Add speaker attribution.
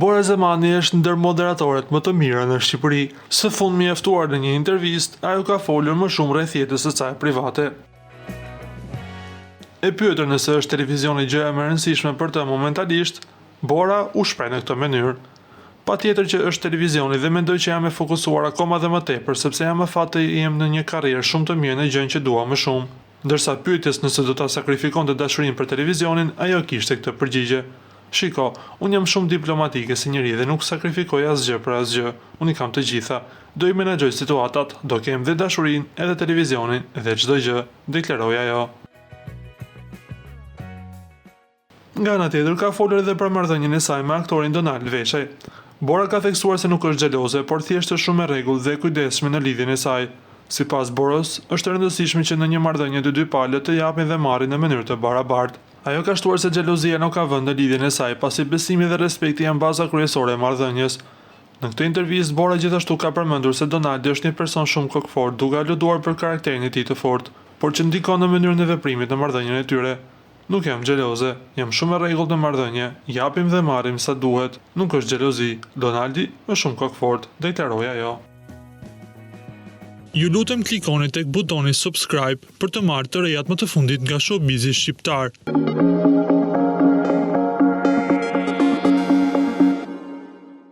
Speaker 1: Bora Zemani është ndër moderatorët më të mira në Shqipëri. Së fundmi i ftuar në një intervistë, ajo ka folur më shumë rreth jetës së saj private. E pyetur nëse është televizioni gjëja më e rëndësishme për të momentalisht, Bora u shpreh në këtë mënyrë. Patjetër që është televizioni dhe mendoj që jam e fokusuar akoma dhe më tepër sepse jam afat të jem në një karrierë shumë të mirë në gjën që dua më shumë. Ndërsa pyetjes nëse do ta sakrifikonte dashurinë për televizionin, ajo kishte këtë përgjigje. Shiko, unë jam shumë diplomatike si njëri dhe nuk sakrifikoj asgjë për asgjë. Unë i kam të gjitha. Do i menaxhoj situatat, do kem dhe dashurinë, edhe televizionin, dhe çdo gjë, deklaroi ajo. Nga ana tjetër ka folur edhe për marrëdhënien e saj me aktorin Donald Veshaj. Bora ka theksuar se nuk është xheloze, por thjesht është shumë e rregull dhe e kujdesshme në lidhjen e saj. Sipas Borës, është e rëndësishme që në një marrëdhënie të dy palët të japin dhe marrin në mënyrë të barabartë. Ajo ka shtuar se xhelozia nuk ka vend në lidhjen e saj, pasi besimi dhe respekti janë baza kryesore e marrëdhënies. Në këtë intervistë, Bora gjithashtu ka përmendur se Donaldi është një person shumë kokfort, duke aluduar për karakterin e tij të fortë, por që ndikon në mënyrën e veprimit në marrëdhënien e tyre. Nuk jam xheloze, jam shumë e rregullt në marrëdhënie, japim dhe marrim sa duhet, nuk është xhelozi. Donaldi është shumë kokfort, deklaroi ajo. Ju lutem klikoni tek butoni subscribe për të marrë të rejat më të fundit nga showbizi shqiptar.